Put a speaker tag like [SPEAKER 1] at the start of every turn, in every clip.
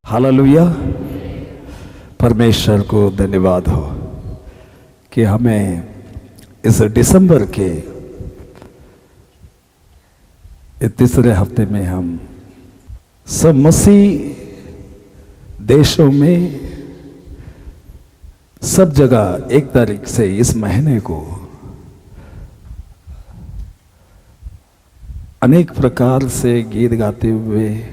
[SPEAKER 1] Hallelujah. परमेश्वर को धन्यवाद हो कि हमें इस दिसंबर के तीसरे हफ्ते में हम सब मसीह देशों में सब जगह 1 तारीख से इस महीने को अनेक प्रकार से गीत गाते हुए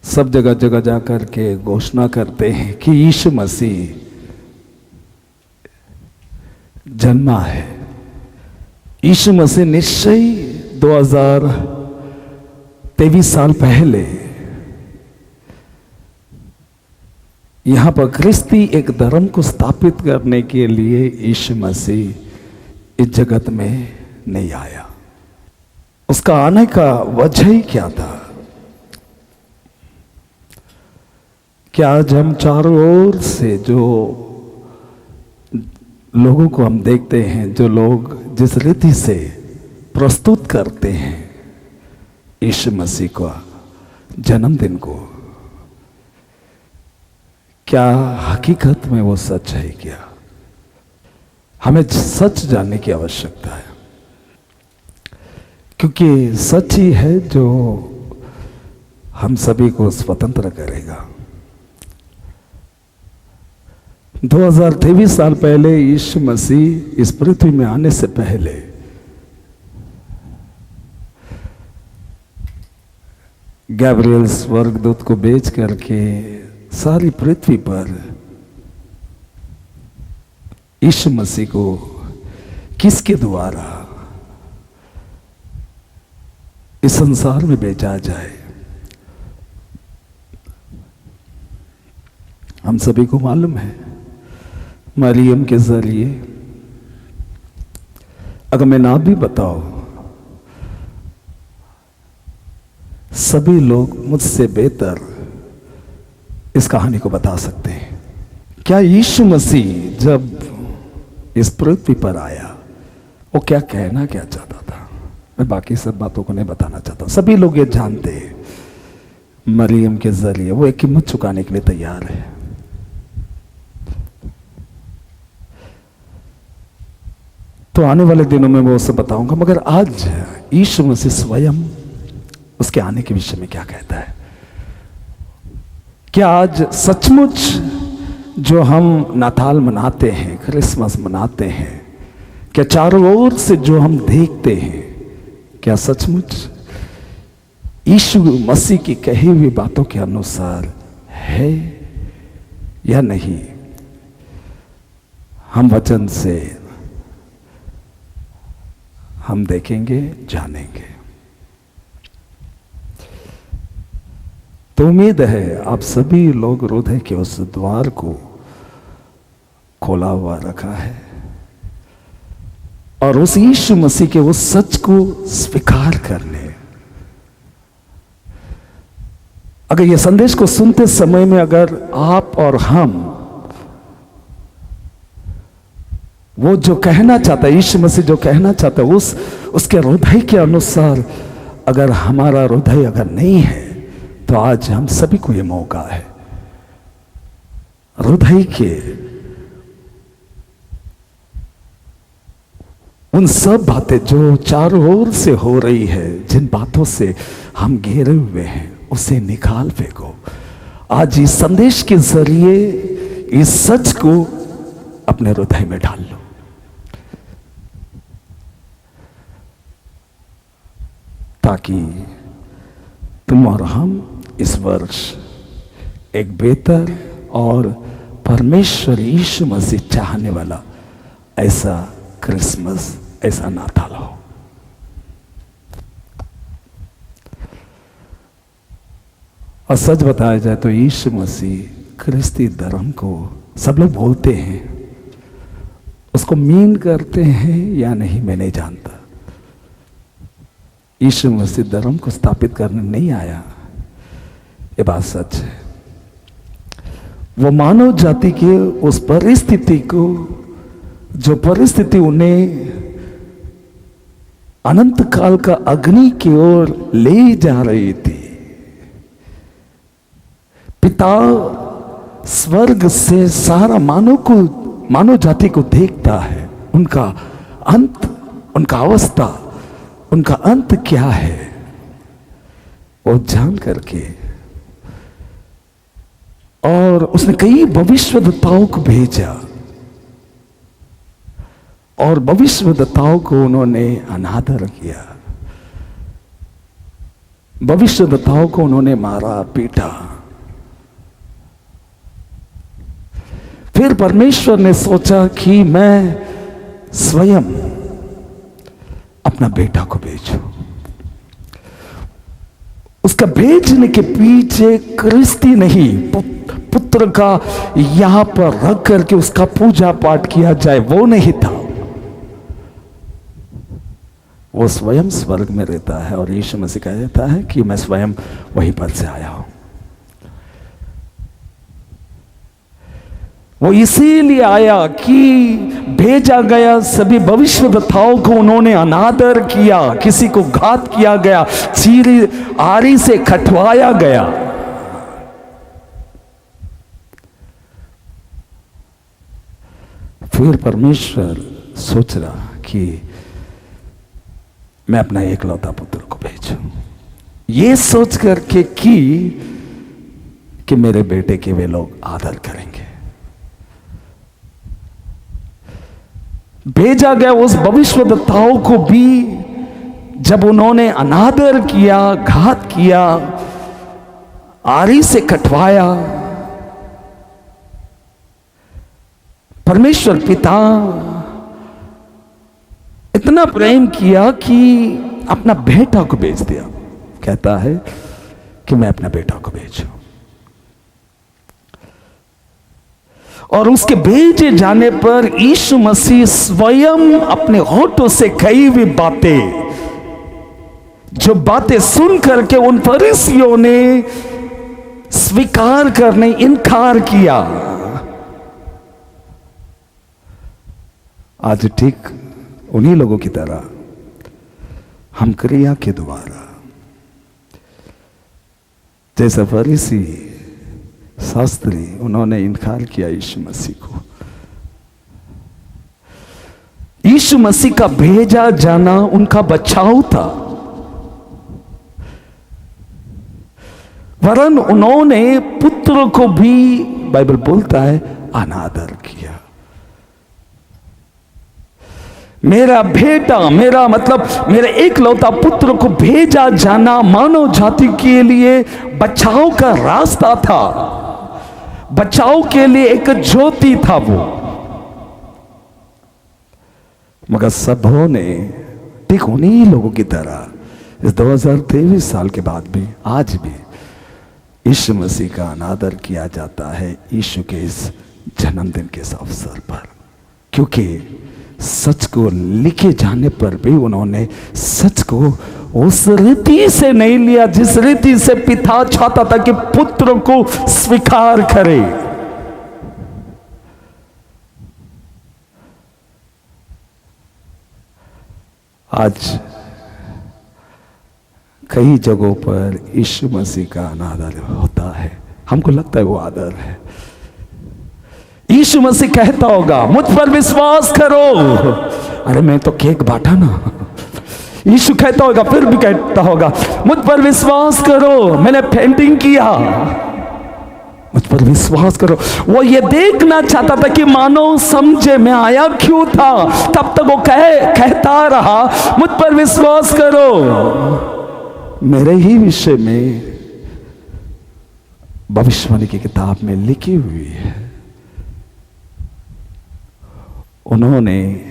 [SPEAKER 1] सब जगह जगह जाकर के घोषणा करते हैं कि यीशु मसीह जन्मा है। यीशु मसीह निश्चय 2023 साल पहले यहां पर ख्रिस्ती एक धर्म को स्थापित करने के लिए यीशु मसीह इस जगत में नहीं आया। उसका आने का वजह ही क्या था? क्या आज हम चारों ओर से जो लोगों को हम देखते हैं, जो लोग जिस रीति से प्रस्तुत करते हैं यीशु मसीह का जन्मदिन को, क्या हकीकत में वो सच है? क्या हमें सच जानने की आवश्यकता है, क्योंकि सच ही है जो हम सभी को स्वतंत्र करेगा। 2023 साल पहले यीशु मसीह इस पृथ्वी में आने से पहले गैब्रियल स्वर्गदूत को भेज करके सारी पृथ्वी पर यीशु मसीह को किसके द्वारा इस संसार में भेजा जाए, हम सभी को मालूम है। मरियम के जरिए। अगर मैं ना भी बताऊं, सभी लोग मुझसे बेहतर इस कहानी को बता सकते हैं। क्या यीशु मसीह जब इस पृथ्वी पर आया, वो क्या कहना क्या चाहता था? मैं बाकी सब बातों को नहीं बताना चाहता। सभी लोग ये जानते हैं, मरियम के जरिए वो एक कीमत चुकाने के लिए तैयार है। तो आने वाले दिनों में मैं उससे बताऊंगा, मगर आज यीशु मसीह स्वयं उसके आने के विषय में क्या कहता है। क्या आज सचमुच जो हम नाताल मनाते हैं, क्रिसमस मनाते हैं, क्या चारों ओर से जो हम देखते हैं, क्या सचमुच यीशु मसीह की कही हुई बातों के अनुसार है या नहीं? हम वचन से हम देखेंगे, जानेंगे। तो उम्मीद है आप सभी लोग हृदय के उस द्वार को खोला हुआ रखा है और उस यीशु मसीह के उस सच को स्वीकार करने। अगर ये संदेश को सुनते समय में अगर आप और हम वो जो कहना चाहता है, यीशु मसीह जो कहना चाहता है, उसके हृदय के अनुसार अगर हमारा हृदय अगर नहीं है, तो आज हम सभी को ये मौका है हृदय के उन सब बातें जो चारों ओर से हो रही है, जिन बातों से हम घेरे हुए हैं, उसे निकाल फेंको। आज इस संदेश के जरिए इस सच को अपने हृदय में डाल लो, ताकि तुम और हम इस वर्ष एक बेहतर और परमेश्वर यीशु मसीह चाहने वाला ऐसा क्रिसमस, ऐसा नाताल हो। और सच बताया जाए तो यीशु मसीह ख्रिस्ती धर्म को सब लोग बोलते हैं, उसको मीन करते हैं या नहीं मैं नहीं जानता। यीशु मसीह धर्म को स्थापित करने नहीं आया, ये बात सच है। वो मानव जाति के उस परिस्थिति को, जो परिस्थिति उन्हें अनंत काल का अग्नि की ओर ले जा रही थी, पिता स्वर्ग से सारा मानव जाति को देखता है, उनका अंत, उनका अवस्था, उनका अंत क्या है वो जान करके, और उसने कई भविष्यद्वक्ताओं को भेजा और भविष्यद्वक्ताओं को उन्होंने अनादर किया, भविष्यद्वक्ताओं को उन्होंने मारा पीटा। फिर परमेश्वर ने सोचा कि मैं स्वयं अपना बेटा को भेजूं। उसका भेजने के पीछे क्रिस्ती नहीं, पुत्र का यहां पर रख करके उसका पूजा पाठ किया जाए, वो नहीं था। वो स्वयं स्वर्ग में रहता है और यीशु मसीह कह देता है कि मैं स्वयं वहीं पर से आया हूं। वो इसीलिए आया कि भेजा गया सभी भविष्यद्वक्ताओं को उन्होंने अनादर किया, किसी को घात किया गया, चीरी आरी से कटवाया गया। फिर परमेश्वर सोच रहा कि मैं अपना एकलौता पुत्र को भेजूं, ये सोच करके कि मेरे बेटे के वे लोग आदर करेंगे। भेजा गया उस भविष्यद्वक्ताओं को भी, जब उन्होंने अनादर किया, घात किया, आरी से कटवाया, परमेश्वर पिता इतना प्रेम किया कि अपना बेटा को भेज दिया। कहता है कि मैं अपना बेटा को भेजूं, और उसके भेजे जाने पर यीशु मसीह स्वयं अपने होठों से कही हुई बातें, जो बातें सुन करके उन फरीसियों ने स्वीकार करने इनकार किया, आज ठीक उन्हीं लोगों की तरह हम क्रिया के द्वारा, जैसे फरीसी शास्त्री, उन्होंने इनकार किया यीशु मसीह को। यीशु मसीह का भेजा जाना उनका बचाव था, वरन उन्होंने पुत्र को भी, बाइबल बोलता है, अनादर किया। मेरा बेटा, मेरा मतलब मेरे एकलौता पुत्र को भेजा जाना मानव जाति के लिए बचाव का रास्ता था, बचाव के लिए एक ज्योति था वो। मगर सबों ने ठीक उन्हीं लोगों की तरह इस 2023 साल के बाद भी, आज भी यीशु मसीह का अनादर किया जाता है यीशु के इस जन्मदिन के अवसर पर, क्योंकि सच को लिखे जाने पर भी उन्होंने सच को उस रीति से नहीं लिया जिस रीति से पिता चाहता था कि पुत्र को स्वीकार करे। आज कई जगहों पर यीशु मसीह का अनादर होता है, हमको लगता है वो आदर है। यीशु मसीह कहता होगा, मुझ पर विश्वास करो। अरे मैं तो केक बांटा ना। यीशु कहता होगा, फिर भी कहता होगा, मुझ पर विश्वास करो, मैंने पेंटिंग किया, मुझ पर विश्वास करो। वो ये देखना चाहता था कि मानो समझे मैं आया क्यों था, तब तक वो कहता रहा, मुझ पर विश्वास करो। मेरे ही विषय में भविष्यवाणी की किताब में लिखी हुई है। उन्होंने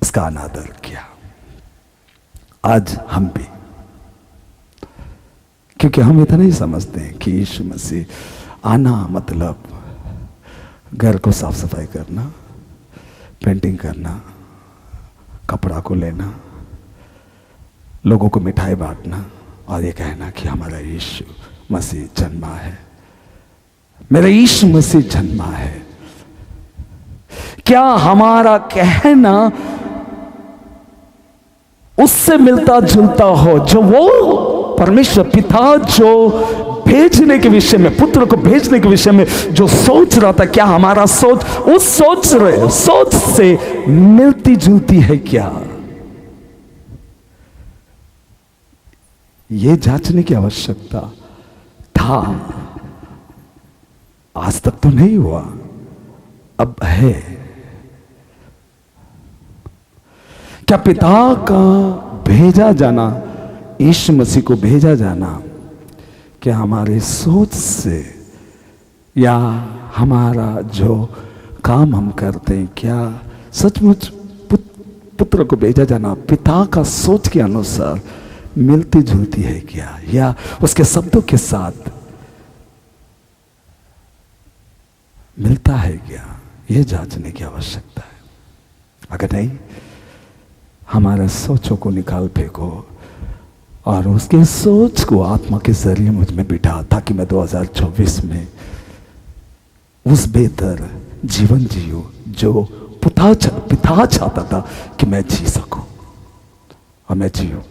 [SPEAKER 1] उसका अनादर किया। आज हम भी, क्योंकि हम इतना ही समझते हैं कि यीशु मसीह आना मतलब घर को साफ सफाई करना, पेंटिंग करना, कपड़ा को लेना, लोगों को मिठाई बांटना और ये कहना कि हमारा यीशु मसीह जन्मा है, मेरा यीशु मसीह जन्मा है। क्या हमारा कहना उससे मिलता जुलता हो जो वो परमेश्वर पिता जो भेजने के विषय में, पुत्र को भेजने के विषय में जो सोच रहा था, क्या हमारा सोच उस सोच से मिलती जुलती है क्या? यह जांचने की आवश्यकता था। आज तक तो नहीं हुआ, अब है। क्या पिता का भेजा जाना, यीशु मसीह को भेजा जाना, क्या हमारे सोच से या हमारा जो काम हम करते हैं, क्या सचमुच पुत्र को भेजा जाना पिता का सोच के अनुसार मिलती जुलती है क्या, या उसके शब्दों के साथ मिलता है क्या? यह जांचने की आवश्यकता है। अगर नहीं, हमारे सोचों को निकाल फेंको और उसके सोच को आत्मा के जरिए मुझ में बिठा, ताकि मैं 2024 में उस बेहतर जीवन जियो जो पिता चाहता था कि मैं जी सकूं और मैं जियो।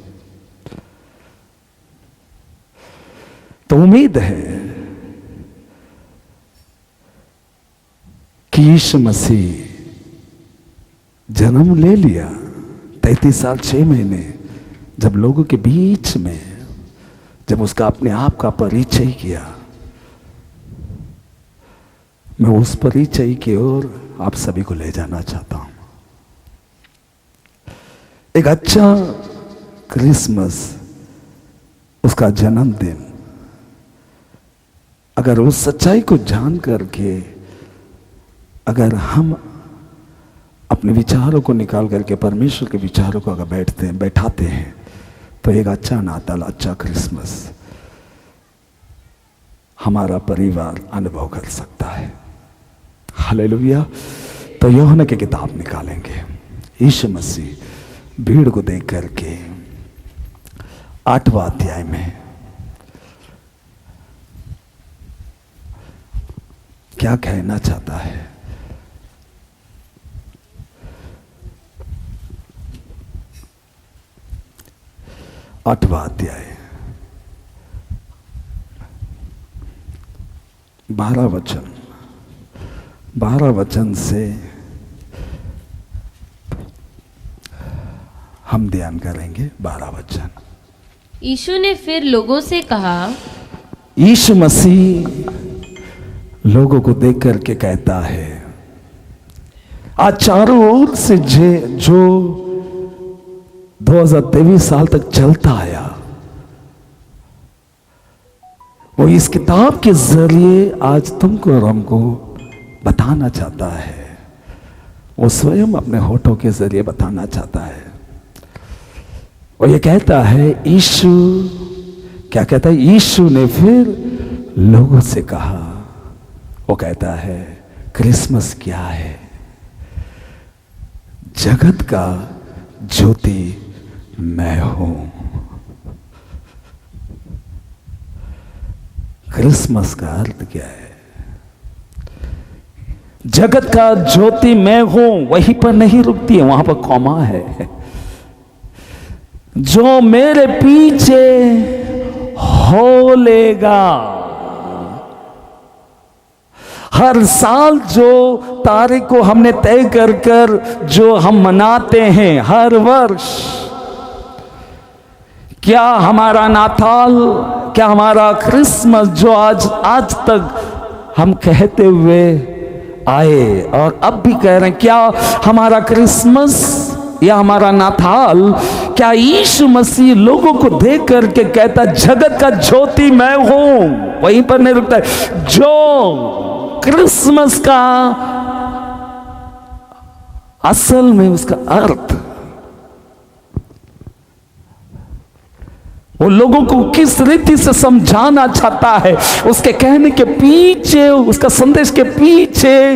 [SPEAKER 1] तो उम्मीद है कि यीशु मसीह जन्म ले लिया 33 साल 6 महीने, जब लोगों के बीच में, जब उसका अपने आप का परिचय किया। मैं उस परिचय की ओर आप सभी को ले जाना चाहता हूं। एक अच्छा क्रिसमस, उसका जन्मदिन, अगर उस सच्चाई को जान करके अगर हम अपने विचारों को निकाल करके परमेश्वर के विचारों को अगर बैठाते हैं, तो एक अच्छा नाताल, अच्छा क्रिसमस हमारा परिवार अनुभव कर सकता है। हालेलुया। तो यूहन्ना की किताब निकालेंगे, यीशु मसीह भीड़ को देख करके 8वां अध्याय में क्या कहना चाहता है। आठवां अध्याय 12 वचन से हम ध्यान करेंगे। 12 वचन।
[SPEAKER 2] यीशु ने फिर लोगों से कहा,
[SPEAKER 1] यीशु मसीह लोगों को देख करके कहता है, आज चारों ओर से जो 2023 साल तक चलता आया, वो इस किताब के जरिए आज तुमको और हमको बताना चाहता है। वो स्वयं अपने होठों के जरिए बताना चाहता है। वो ये कहता है, यीशु क्या कहता है? यीशु ने फिर लोगों से कहा। वो कहता है, क्रिसमस क्या है? जगत का ज्योति मैं हूं। क्रिसमस का अर्थ क्या है? जगत का ज्योति मैं हूं, वहीं पर नहीं रुकती है, वहां पर कॉमा है। जो मेरे पीछे हो लेगा। हर साल जो तारीख को हमने तय कर जो हम मनाते हैं हर वर्ष, क्या हमारा नाताल, क्या हमारा क्रिसमस जो आज तक हम कहते हुए आए और अब भी कह रहे हैं, क्या हमारा क्रिसमस या हमारा नाताल, क्या यीशु मसीह लोगों को देख करके कहता, जगत का ज्योति मैं हूं, वहीं पर नहीं रुकता है। जो क्रिसमस का असल में उसका अर्थ, वो लोगों को किस रीति से समझाना चाहता है, उसके कहने के पीछे, उसका संदेश के पीछे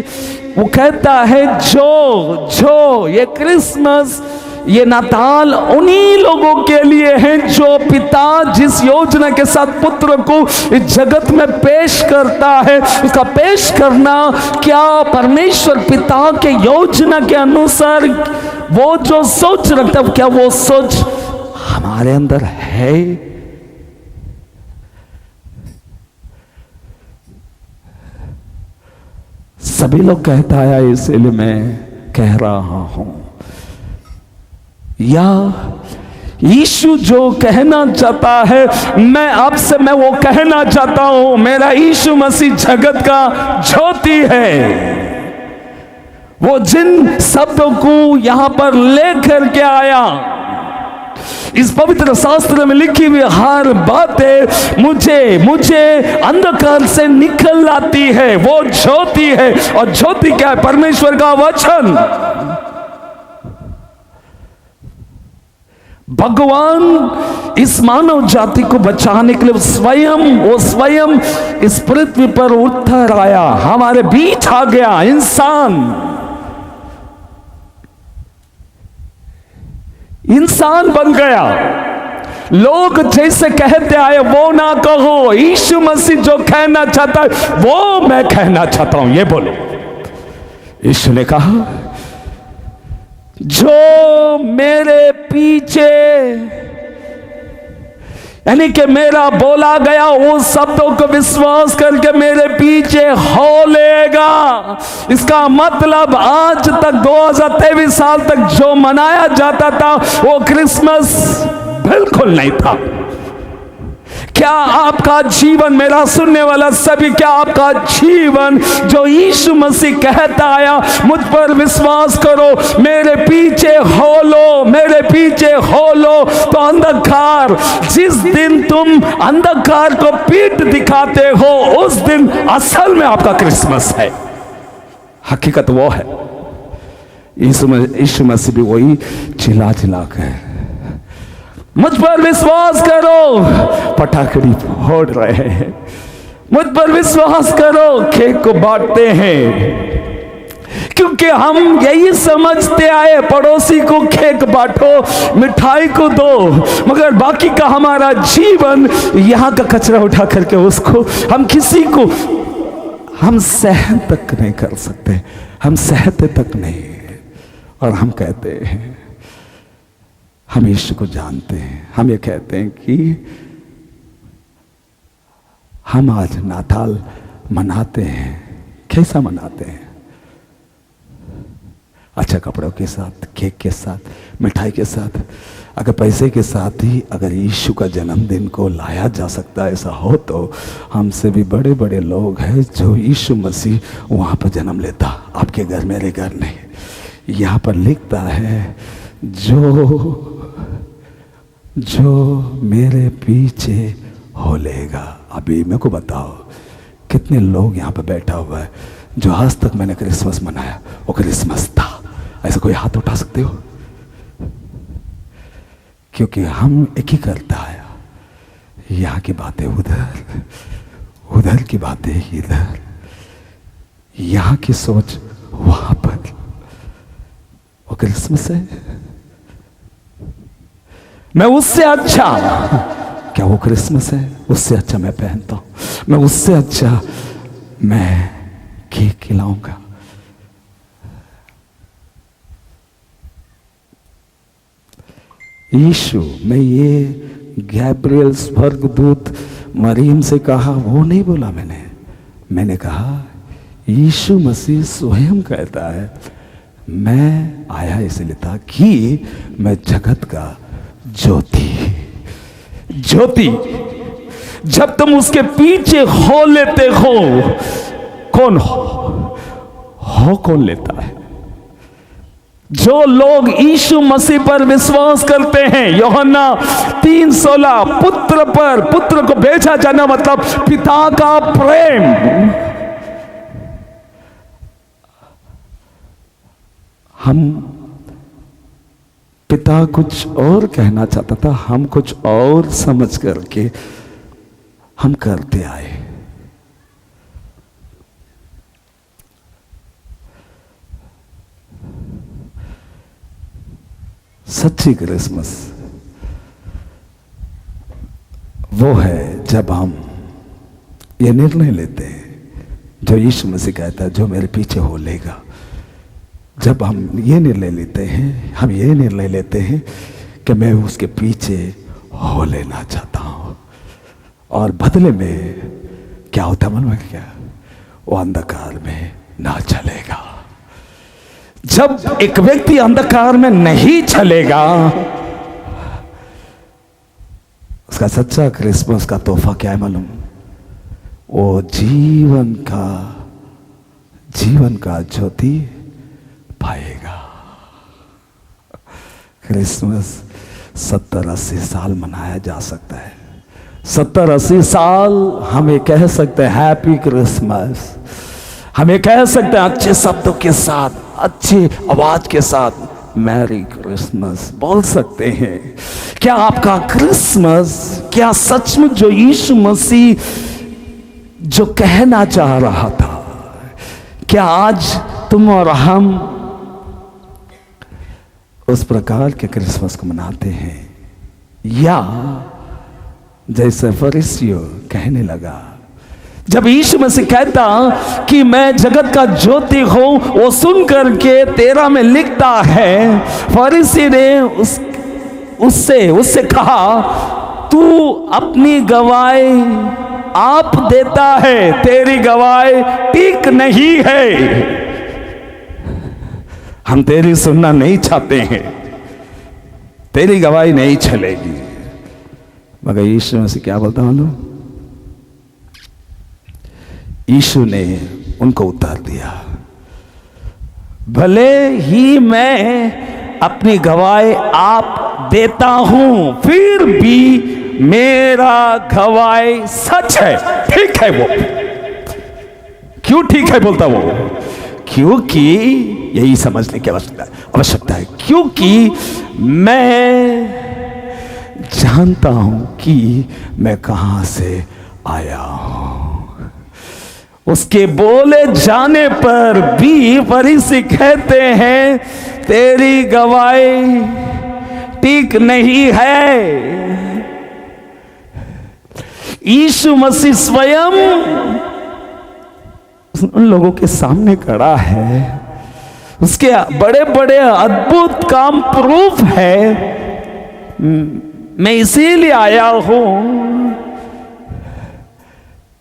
[SPEAKER 1] वो कहता है, जो ये क्रिसमस, ये नाताल उन्हीं लोगों के लिए है जो पिता जिस योजना के साथ पुत्र को इस जगत में पेश करता है, उसका पेश करना क्या परमेश्वर पिता के योजना के अनुसार वो जो सोच रखता है, क्या वो सोच हमारे अंदर है? सभी लोग कहता है इसलिए मैं कह रहा हूं, या यीशु जो कहना चाहता है मैं आपसे मैं वो कहना चाहता हूं। मेरा यीशु मसीह जगत का ज्योति है। वो जिन शब्दों को यहां पर लेकर के आया, इस पवित्र शास्त्र में लिखी हुई हर बातें मुझे अंधकार से निकल लाती है। वो ज्योति है, और ज्योति क्या है? परमेश्वर का वचन। भगवान इस मानव जाति को बचाने के लिए वो स्वयं इस पृथ्वी पर उतर आया, हमारे बीच आ गया। इंसान बन गया। लोग जैसे कहते आए वो ना कहो, यीशु मसीह जो कहना चाहता है वो मैं कहना चाहता हूं, ये बोलो। यीशु ने कहा, जो मेरे पीछे, यानी कि मेरा बोला गया उस शब्दों को विश्वास करके मेरे पीछे हो लेगा। इसका मतलब आज तक 2023 साल तक जो मनाया जाता था वो क्रिसमस बिल्कुल नहीं था। क्या आपका जीवन, मेरा सुनने वाला सभी, क्या आपका जीवन जो यीशु मसीह कहता आया, मुझ पर विश्वास करो, मेरे पीछे हो लो, मेरे पीछे हो लो, तो अंधकार, जिस दिन तुम अंधकार को पीठ दिखाते हो उस दिन असल में आपका क्रिसमस है। हकीकत वो है। यीशु मसीह भी वही चिल्ला चिल्ला के मुझ पर विश्वास करो, पटाखड़ी फोड़ रहे हैं, मुझ पर विश्वास करो, केक को बांटते हैं। क्योंकि हम यही समझते आए, पड़ोसी को केक बांटो, मिठाई को दो, मगर बाकी का हमारा जीवन यहां का कचरा उठा करके उसको हम किसी को हम सहन तक नहीं कर सकते, हम सहते तक नहीं। और हम कहते हैं हम यीशु को जानते हैं। हम ये कहते हैं कि हम आज नाताल मनाते हैं। कैसा मनाते हैं? अच्छा कपड़ों के साथ, केक के साथ, मिठाई के साथ। अगर पैसे के साथ ही अगर यीशु का जन्मदिन को लाया जा सकता है, ऐसा हो तो हमसे भी बड़े बड़े लोग हैं जो यीशु मसीह वहाँ पर जन्म लेता। आपके घर, मेरे घर नहीं। यहाँ पर लिखता है, जो मेरे पीछे हो लेगा। अभी मेरे को बताओ कितने लोग यहाँ पर बैठा हुआ है जो आज तक मैंने क्रिसमस मनाया वो क्रिसमस था? ऐसा कोई हाथ उठा सकते हो? क्योंकि हम एक ही करता है, यहाँ की बातें उधर, उधर की बातें इधर, यहाँ की सोच वहां पर। वो क्रिसमस है। मैं उससे अच्छा, क्या वो क्रिसमस है? उससे अच्छा मैं पहनता हूं, मैं उससे अच्छा मैं केक खिलाऊंगा। यीशु, मैं ये गैब्रियल स्वर्गदूत मरियम से कहा वो नहीं बोला मैंने कहा यीशु मसीह स्वयं कहता है मैं आया इसलिए था कि मैं जगत का ज्योति। जब तुम उसके पीछे हो लेते हो, कौन लेता है? जो लोग यीशु मसीह पर विश्वास करते हैं। यूहन्ना 3:16, पुत्र को भेजा जाना मतलब पिता का प्रेम। हम पिता कुछ और कहना चाहता था, हम कुछ और समझ करके हम करते आए। सच्ची क्रिसमस वो है जब हम ये निर्णय लेते हैं जो यीशु मसीह कहता है, जो मेरे पीछे हो लेगा। जब हम ये निर्णय लेते हैं, हम ये निर्णय लेते हैं कि मैं उसके पीछे हो लेना चाहता हूं, और बदले में क्या होता है मालूम है क्या? वो अंधकार में ना चलेगा। जब एक व्यक्ति अंधकार में नहीं चलेगा, उसका सच्चा क्रिसमस का तोहफा क्या है मालूम? वो जीवन का ज्योति पाएगा। क्रिसमस 70-80 साल मनाया जा सकता है। 70-80 साल हमें कह सकते हैं हैप्पी क्रिसमस, हमें कह सकते हैं अच्छे शब्दों के साथ, अच्छी आवाज के साथ मैरी क्रिसमस बोल सकते हैं। क्या आपका क्रिसमस, क्या सचमुच जो यीशु मसीह जो कहना चाह रहा था, क्या आज तुम और हम उस प्रकार के क्रिसमस को मनाते हैं, या जैसे फरीसियों कहने लगा? जब यीशु मसीह कहता कि मैं जगत का ज्योति हूं, वो सुन करके 13 में लिखता है, फरीसी ने उससे कहा, तू अपनी गवाही आप देता है, तेरी गवाही ठीक नहीं है। हम तेरी सुनना नहीं चाहते हैं, तेरी गवाही नहीं चलेगी। मगर यीशु मसीह क्या बोलता मालूम? यीशु ने उनको उत्तर दिया, भले ही मैं अपनी गवाही आप देता हूं, फिर भी मेरा गवाही सच है, ठीक है। वो क्यों ठीक है बोलता वो? क्योंकि यही समझने की आवश्यकता है, क्योंकि मैं जानता हूं कि मैं कहां से आया हूं। उसके बोले जाने पर भी फरीसी कहते हैं, तेरी गवाही ठीक नहीं है। यीशु मसीह स्वयं उन लोगों के सामने खड़ा है, उसके बड़े बड़े अद्भुत काम प्रूफ है, मैं इसीलिए आया हूं।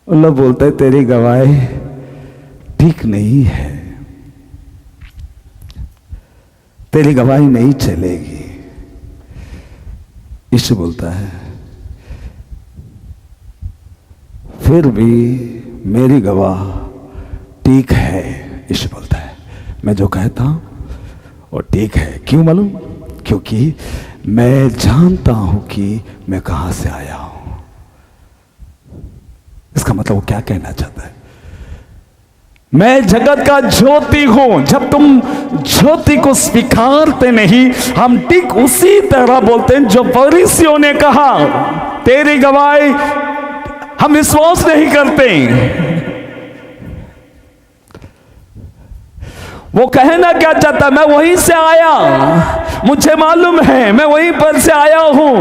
[SPEAKER 1] उन लोग बोलते हैं तेरी गवाही ठीक नहीं है, तेरी गवाही नहीं चलेगी। यीशु बोलता है, फिर भी मेरी गवाह ठीक है। यीशु बोलता है, मैं जो कहता हूं वो ठीक है। क्यों मालूम? क्योंकि मैं जानता हूं कि मैं कहां से आया हूं। इसका मतलब वो क्या कहना चाहता है? मैं जगत का ज्योति हूं। जब तुम ज्योति को स्वीकारते नहीं, हम ठीक उसी तरह बोलते हैं जो फरीसियों ने कहा, तेरी गवाही हम विश्वास नहीं करते। वो कहना क्या चाहता? मैं वहीं से आया, मुझे मालूम है, मैं वहीं पर से आया हूं।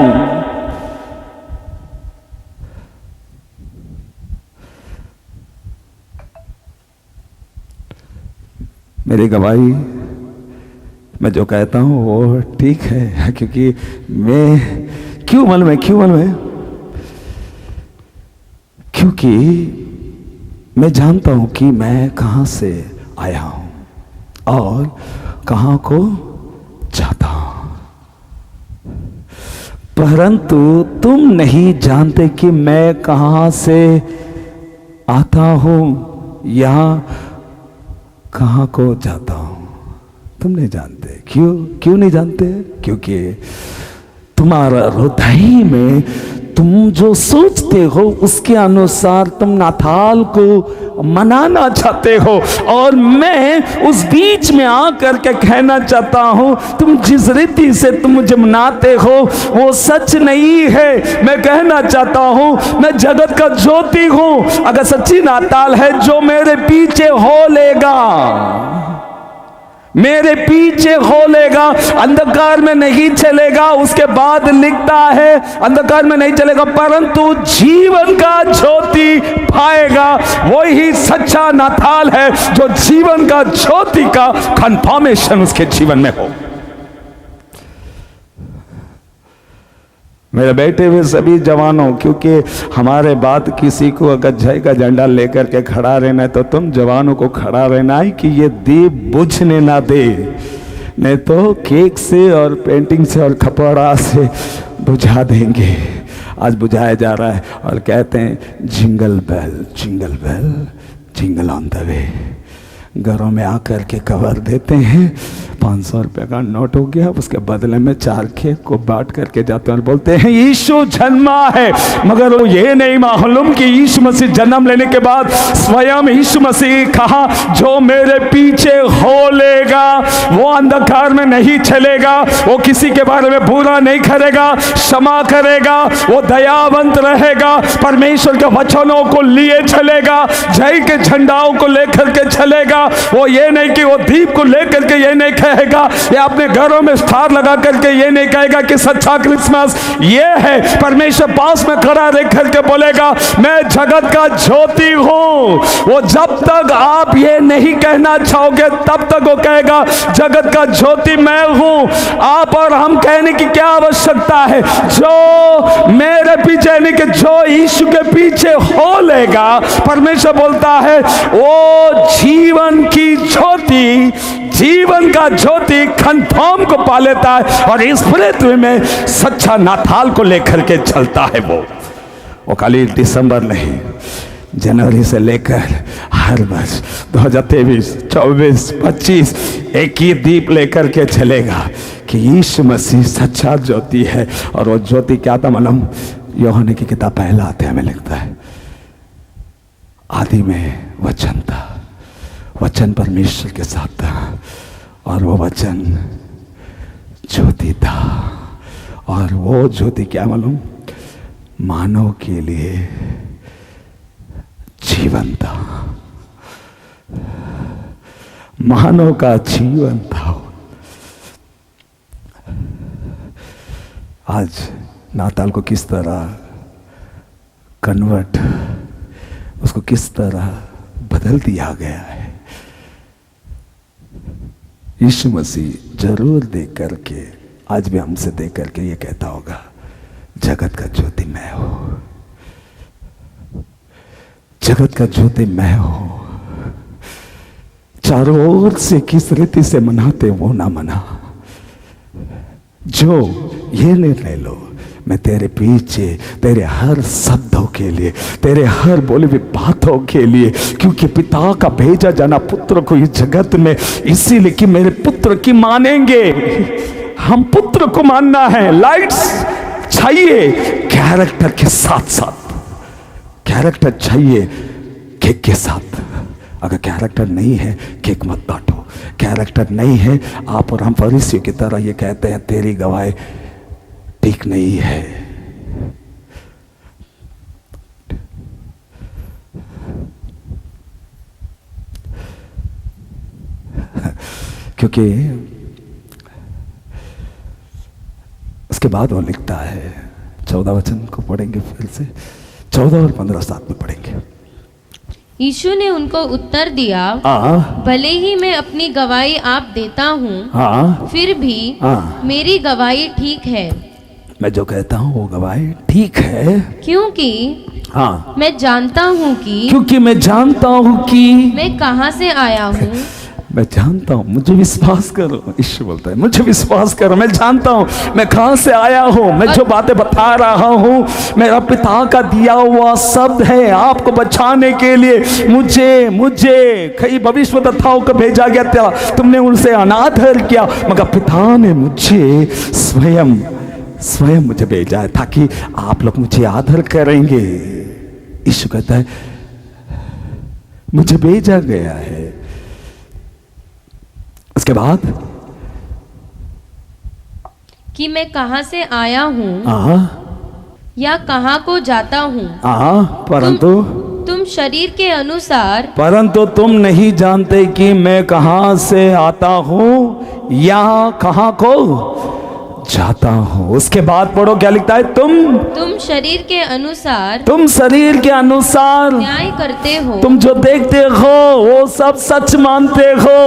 [SPEAKER 1] मेरी गवाही, मैं जो कहता हूं वो ठीक है, क्योंकि मैं क्यों मालूम है? क्योंकि मैं जानता हूं कि मैं कहां से आया हूं और कहां को जाता हूं। परंतु तुम नहीं जानते कि मैं कहां से आता हूं या कहां को जाता हूं। तुम नहीं जानते। क्यों नहीं जानते? क्योंकि तुम्हारा हृदय में तुम जो सोचते हो उसके अनुसार तुम नाताल को मनाना चाहते हो, और मैं उस बीच में आकर के कहना चाहता हूं, तुम जिस रीति से तुम मुझे मनाते हो वो सच नहीं है। मैं कहना चाहता हूं, मैं जगत का ज्योति हूं। अगर सच्ची नाताल है, जो मेरे पीछे हो लेगा, मेरे पीछे हो लेगा, अंधकार में नहीं चलेगा। उसके बाद लिखता है, अंधकार में नहीं चलेगा परंतु जीवन का ज्योति पाएगा। वही सच्चा नाताल है जो जीवन का ज्योति का कंफर्मेशन उसके जीवन में हो। मेरे बैठे हुए सभी जवानों, क्योंकि हमारे बाद किसी को अगर जय का झंडा लेकर के खड़ा रहना है तो तुम जवानों को खड़ा रहना है कि ये दीप बुझने ना दे, नहीं तो केक से और पेंटिंग से और खपड़ा से बुझा देंगे। आज बुझाया जा रहा है और कहते हैं jingle bell jingle on the way. घरों में आकर के कवर देते हैं, 500 रुपये का नोट हो गया, उसके बदले में 4 केक को बांट करके जाते हैं और बोलते हैं यीशु जन्मा है। मगर वो ये नहीं मालूम कि यीशु मसीह जन्म लेने के बाद स्वयं यीशु मसीह कहा जो मेरे पीछे हो लेगा वो अंधकार में नहीं चलेगा, वो किसी के बारे में बुरा नहीं करेगा, क्षमा करेगा, वो दयावंत रहेगा, परमेश्वर के वचनों को लिए चलेगा, जय के झंडाओं को लेकर के चलेगा। वो ये नहीं कि वो दीप को लेकर के ये नहीं कहेगा, या अपने घरों में स्टार लगा करके ये नहीं कहेगा कि सच्चा क्रिसमस ये है। परमेश्वर पास में खड़ा रह करके बोलेगा मैं जगत का ज्योति हूं। वो जब तक आप ये नहीं कहना चाहोगे तब तक वो कहेगा जगत का ज्योति मैं हूं। आप और हम कहने की क्या आवश्यकता है? जो मेरे पीछे यानी कि जो यीशु के पीछे हो लेगा, परमेश्वर बोलता है वो जीवन की ज्योति, जीवन का ज्योति कंफर्म को पा लेता है और इस पृथ्वी में सच्चा नाताल को लेकर के चलता है। वो खाली दिसंबर नहीं, जनवरी से लेकर हर वर्ष 2023, 24, 25 एक ही दीप लेकर के चलेगा कि यीशु मसीह सच्चा ज्योति है। और वो ज्योति क्या था मालूम? यूहन्ना की किताब पहला अध्याय में लिखता है आदि में वचन था, वचन परमेश्वर के साथ था और वो वचन ज्योति था। और वो ज्योति क्या मालूम? मानव के लिए जीवन था, मानव का जीवन था। आज नाताल को किस तरह कन्वर्ट, उसको किस तरह बदल दिया गया है। यीशु मसीह जरूर देख करके आज भी हमसे देख करके ये कहता होगा जगत का ज्योति मैं हूं, जगत का ज्योति मैं हूं। चारों ओर से किस रीति से मनाते वो ना मना, जो ये निर्णय लो मैं तेरे पीछे, तेरे हर शब्दों के लिए, तेरे हर बोली हुई बातों के लिए, क्योंकि पिता का भेजा जाना पुत्र को इस जगत में इसीलिए कि मेरे पुत्र की मानेंगे। हम पुत्र को मानना है। लाइट्स चाहिए कैरेक्टर के साथ साथ, कैरेक्टर चाहिए केक के साथ। अगर कैरेक्टर नहीं है केक मत बांटो। कैरेक्टर नहीं है, आप और हम फरीसियों की तरह ये कहते हैं तेरी गवाही ठीक नहीं है। क्योंकि उसके बाद वो लिखता है 14 वचन को पढ़ेंगे फिर से, 14 और 15 साथ में पढ़ेंगे।
[SPEAKER 2] यीशु ने उनको उत्तर दिया भले ही मैं अपनी गवाही आप देता हूँ, फिर भी मेरी गवाही ठीक है।
[SPEAKER 1] मैं जो कहता हूँ वो गवाही ठीक है,
[SPEAKER 2] क्योंकि मैं जानता हूँ कि मैं कहाँ से आया हूँ।
[SPEAKER 1] मैं जानता हूँ, मुझे विश्वास करो। यीशु बोलता है मुझे विश्वास करो, मैं जानता हूँ मैं कहाँ से आया हूँ। मैं जो बातें बता रहा हूँ मेरा पिता का दिया हुआ शब्द है आपको बचाने के लिए। मुझे कई भविष्यवक्ताओं को भेजा गया था, तुमने उनसे अनादर किया, मगर पिता ने मुझे स्वयं मुझे भेजा है ताकि आप लोग मुझे आदर करेंगे। यीशु कहता है मुझे भेजा गया है। उसके बाद
[SPEAKER 2] कि मैं कहाँ से आया हूँ या कहाँ को जाता हूँ,
[SPEAKER 1] परंतु
[SPEAKER 2] तुम शरीर के अनुसार,
[SPEAKER 1] परंतु तुम नहीं जानते कि मैं कहाँ से आता हूँ या कहाँ को जाता हूँ। उसके बाद पढ़ो क्या लिखता है? तुम
[SPEAKER 2] शरीर के अनुसार,
[SPEAKER 1] तुम शरीर के अनुसार
[SPEAKER 2] न्याय करते हो।
[SPEAKER 1] तुम जो देखते हो वो सब सच मानते हो।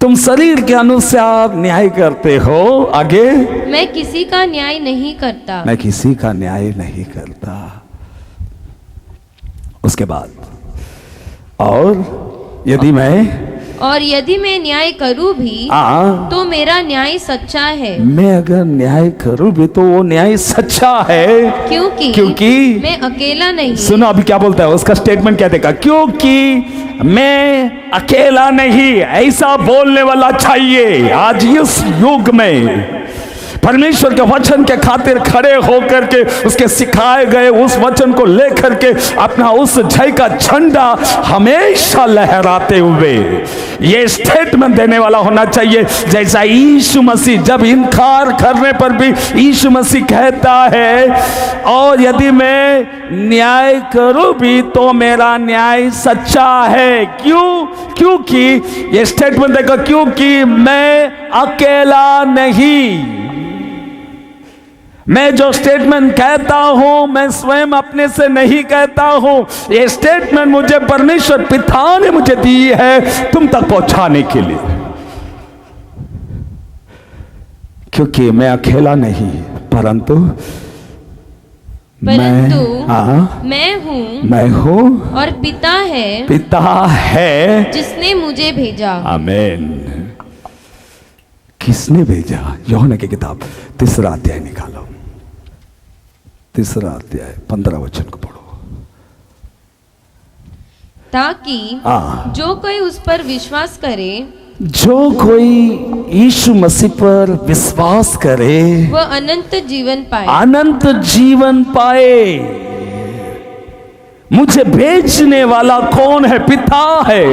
[SPEAKER 1] तुम शरीर के अनुसार न्याय करते हो। आगे,
[SPEAKER 2] मैं किसी का न्याय नहीं करता।
[SPEAKER 1] मैं किसी का न्याय नहीं करता। उसके बाद, और यदि मैं
[SPEAKER 2] न्याय करूं भी तो मेरा न्याय सच्चा है।
[SPEAKER 1] मैं अगर न्याय करूं भी तो वो न्याय सच्चा है। क्योंकि
[SPEAKER 2] मैं अकेला नहीं।
[SPEAKER 1] सुनो अभी क्या बोलता है, उसका स्टेटमेंट क्या देगा, क्योंकि मैं अकेला नहीं, ऐसा बोलने वाला चाहिए। आज इस युग में परमेश्वर के वचन के खातिर खड़े होकर के उसके सिखाए गए उस वचन को लेकर के अपना उस जय का झंडा हमेशा लहराते हुए ये स्टेटमेंट देने वाला होना चाहिए, जैसा यीशु मसीह जब इनकार करने पर भी यीशु मसीह कहता है, और यदि मैं न्याय करूं भी तो मेरा न्याय सच्चा है। क्योंकि ये स्टेटमेंट देखो, क्योंकि मैं अकेला नहीं। मैं जो स्टेटमेंट कहता हूं मैं स्वयं अपने से नहीं कहता हूं, ये स्टेटमेंट मुझे परमेश्वर पिता ने मुझे दी है तुम तक पहुंचाने के लिए। क्योंकि मैं अकेला नहीं, परंतु मैं हूं और पिता है
[SPEAKER 2] जिसने मुझे भेजा।
[SPEAKER 1] आमीन। किसने भेजा? यूहन्ना की किताब 3 अध्याय निकालो, 3 अध्याय 15 वचन को पढ़ो।
[SPEAKER 2] ताकि जो कोई उस पर विश्वास करे,
[SPEAKER 1] जो कोई यीशु मसीह पर विश्वास करे
[SPEAKER 2] वह अनंत जीवन पाए।
[SPEAKER 1] अनंत जीवन पाए। मुझे भेजने वाला कौन है? पिता है।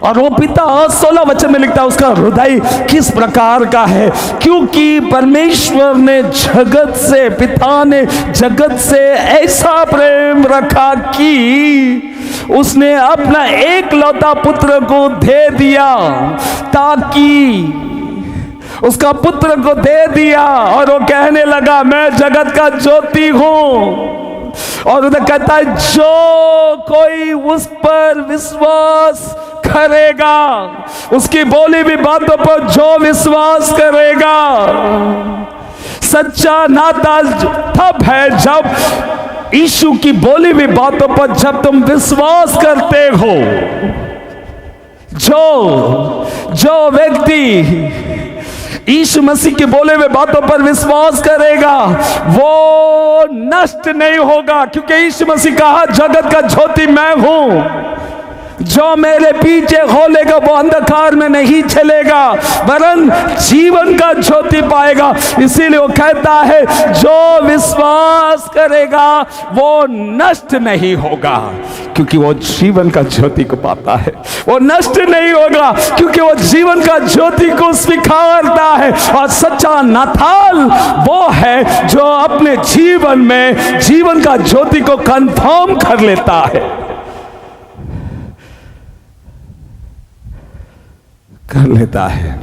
[SPEAKER 1] और वो पिता 16 वचन में लिखता है उसका हृदय किस प्रकार का है, क्योंकि परमेश्वर ने जगत से, पिता ने जगत से ऐसा प्रेम रखा कि उसने अपना एकलौता पुत्र को दे दिया, ताकि उसका पुत्र को दे दिया और वो कहने लगा मैं जगत का ज्योति हूं। और उधर कहता है जो कोई उस पर विश्वास करेगा, उसकी बोली हुई बातों पर जो विश्वास करेगा। सच्चा नाता तब है जब यीशु की बोली हुई बातों पर जब तुम विश्वास करते हो। जो व्यक्ति यीशु मसीह की बोले हुए बातों पर विश्वास करेगा वो नष्ट नहीं होगा, क्योंकि यीशु मसीह कहा जगत का ज्योति मैं हूं। जो मेरे पीछे खोलेगा वो अंधकार में नहीं चलेगा वरन जीवन का ज्योति पाएगा। इसीलिए वो कहता है जो विश्वास करेगा वो नष्ट नहीं होगा, क्योंकि वो जीवन का ज्योति को पाता है। वो नष्ट नहीं होगा क्योंकि वो जीवन का ज्योति को स्वीकारता है। और सच्चा नाथाल वो है जो अपने जीवन में जीवन का ज्योति को कंफर्म कर लेता है, कर लेता है।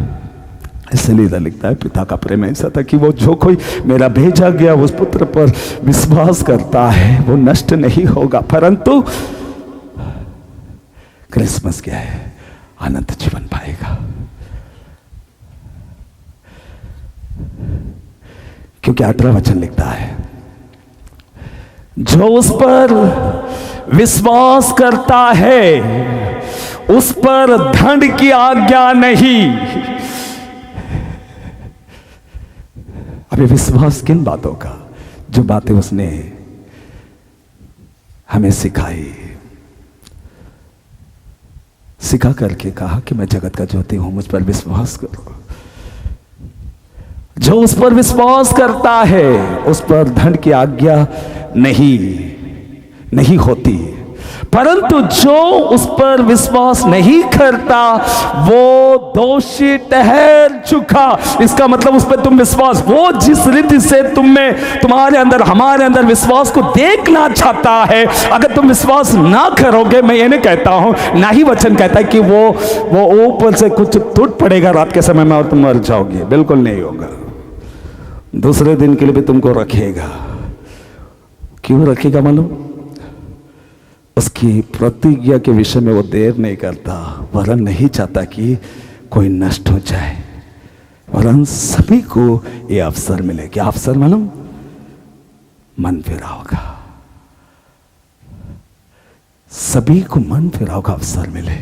[SPEAKER 1] इसलिए लिखता है पिता का प्रेम ऐसा था कि वो जो कोई मेरा भेजा गया उस पुत्र पर विश्वास करता है वो नष्ट नहीं होगा, परंतु क्रिसमस क्या है? अनंत जीवन पाएगा। क्योंकि 18 वचन लिखता है जो उस पर विश्वास करता है उस पर दंड की आज्ञा नहीं। अभी विश्वास किन बातों का? जो बातें उसने हमें सिखा करके कहा कि मैं जगत का ज्योति हूं, मुझ पर विश्वास करो। जो उस पर विश्वास करता है उस पर दंड की आज्ञा नहीं होती, परंतु जो उस पर विश्वास नहीं करता वो दोषी ठहर चुका। इसका मतलब उस पर तुम विश्वास, वो जिस रीति से तुम्हारे अंदर हमारे अंदर विश्वास को देखना चाहता है, अगर तुम विश्वास ना करोगे, मैं ये नहीं कहता हूं, ना ही वचन कहता है कि वो ऊपर से कुछ टूट पड़ेगा रात के समय में और तुम मर जाओगे, बिल्कुल नहीं होगा। दूसरे दिन के लिए भी तुमको रखेगा। क्यों रखेगा मालूम? उसकी प्रतिज्ञा के विषय में वो देर नहीं करता, वरन नहीं चाहता कि कोई नष्ट हो जाए और हम सभी को ये अवसर मिले। क्या अवसर मालूम? मन फिराव का। सभी को मन फिराव का अवसर मिले।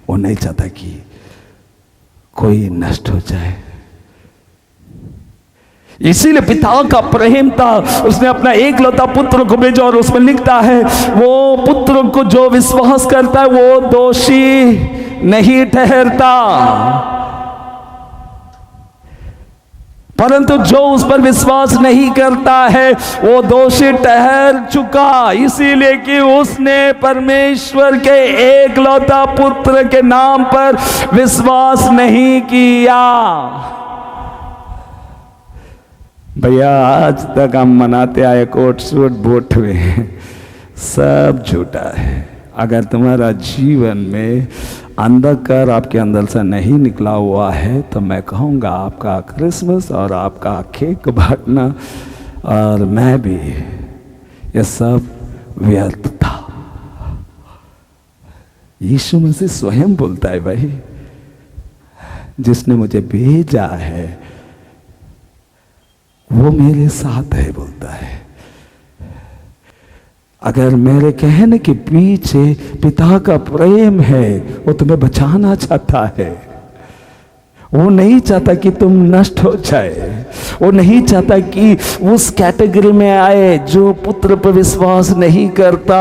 [SPEAKER 1] वो नहीं चाहता कि कोई नष्ट हो जाए। इसीलिए पिता का प्रेम था, उसने अपना एकलौता पुत्र को भेजा और उसमें लिखता है वो पुत्र को जो विश्वास करता है वो दोषी नहीं ठहरता, परंतु जो उस पर विश्वास नहीं करता है वो दोषी ठहर चुका, इसीलिए कि उसने परमेश्वर के एकलौता पुत्र के नाम पर विश्वास नहीं किया। भैया आज तक हम मनाते आए कोट सूट बूट में, सब झूठा है। अगर तुम्हारा जीवन में अंधकार आपके अंदर से नहीं निकला हुआ है तो मैं कहूँगा आपका क्रिसमस और आपका केक बांटना और मैं भी, ये सब व्यर्थ था। यीशु मसीह स्वयं बोलता है भाई, जिसने मुझे भेजा है वो मेरे साथ है, बोलता है। अगर मेरे कहने के पीछे पिता का प्रेम है, वो तुम्हें बचाना चाहता है। वो नहीं चाहता कि तुम नष्ट हो जाए, वो नहीं चाहता कि उस कैटेगरी में आए जो पुत्र पर विश्वास नहीं करता,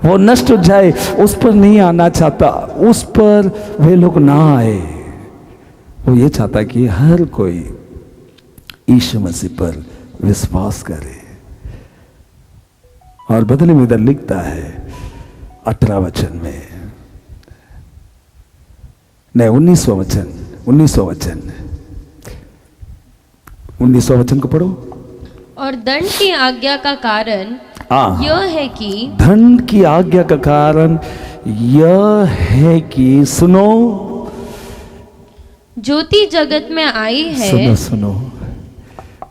[SPEAKER 1] वो नष्ट हो जाए, उस पर नहीं आना चाहता, उस पर वे लोग ना आए। वो ये चाहता कि हर कोई यीशु मसीह पर विश्वास करे। और बदले में इधर लिखता है 18 वचन में, नहीं 19वां वचन, 19वां वचन को पढ़ो।
[SPEAKER 2] और दंड की आज्ञा का कारण यह है कि,
[SPEAKER 1] दंड की आज्ञा का कारण यह है कि, सुनो,
[SPEAKER 2] ज्योति जगत में आई है।
[SPEAKER 1] सुनो सुनो,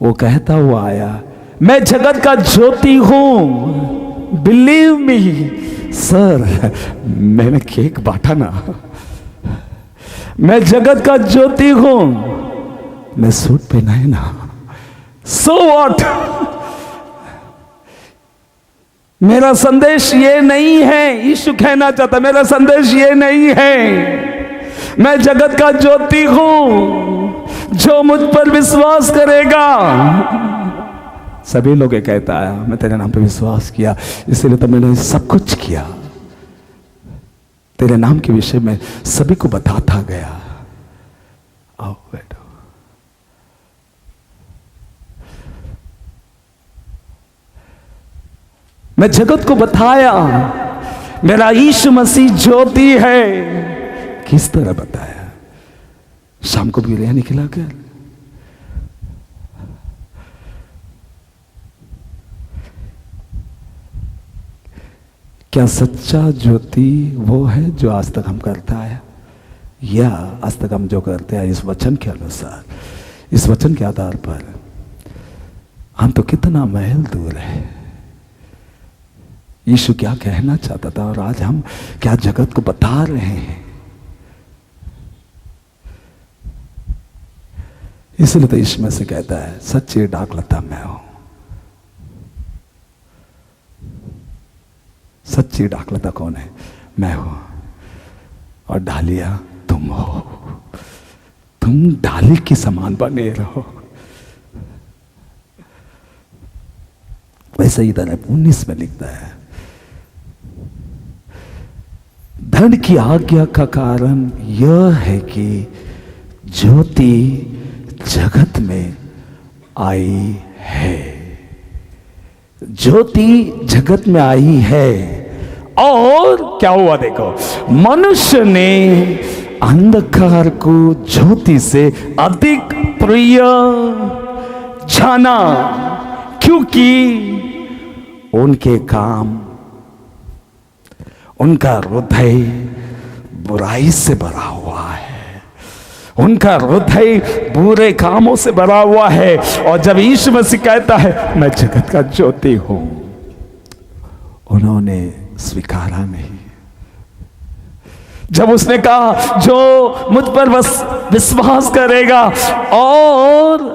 [SPEAKER 1] वो कहता हुआ आया, मैं जगत का ज्योति हूं, बिलीव मी। सर मैंने केक बांटा ना, मैं जगत का ज्योति हूं, मैं सूट पहना है ना, सो व्हाट। मेरा संदेश ये नहीं है, यीशु कहना चाहता मेरा संदेश ये नहीं है। मैं जगत का ज्योति हूं, जो मुझ पर विश्वास करेगा। सभी लोग ये कहता है मैं तेरे नाम पे विश्वास किया, इसलिए तो मैंने सब कुछ किया। तेरे नाम के विषय में सभी को बताता गया। आओ बैठो। मैं जगत को बताया मेरा यीशु मसीह ज्योति है। किस तरह बताया? शाम को बिरयानी खिलाकर, क्या सच्चा ज्योति वो है जो आज तक हम करता है, या आज तक हम जो करते हैं इस वचन के अनुसार, इस वचन के आधार पर हम तो कितना महल दूर है। यीशु क्या कहना चाहता था और आज हम क्या जगत को बता रहे हैं। इसलिए तो यीशु में से कहता है सच्ची डाकलता मैं हूं, सच्ची डाकलता कौन है? मैं हूं, और डालिया तुम हो। तुम डाली के समान बने रहो। वैसे ही तरह 19 में लिखता है, धन की आज्ञा का कारण यह है कि ज्योति जगत में आई है। ज्योति जगत में आई है, और क्या हुआ देखो, मनुष्य ने अंधकार को ज्योति से अधिक प्रिय जाना, क्योंकि उनके काम, उनका हृदय बुराई से भरा हुआ है, उनका हृदय बुरे कामों से भरा हुआ है। और जब यीशु मसीह कहता है मैं जगत का ज्योति हूं, उन्होंने स्वीकारा नहीं। जब उसने कहा जो मुझ पर बस विश्वास करेगा और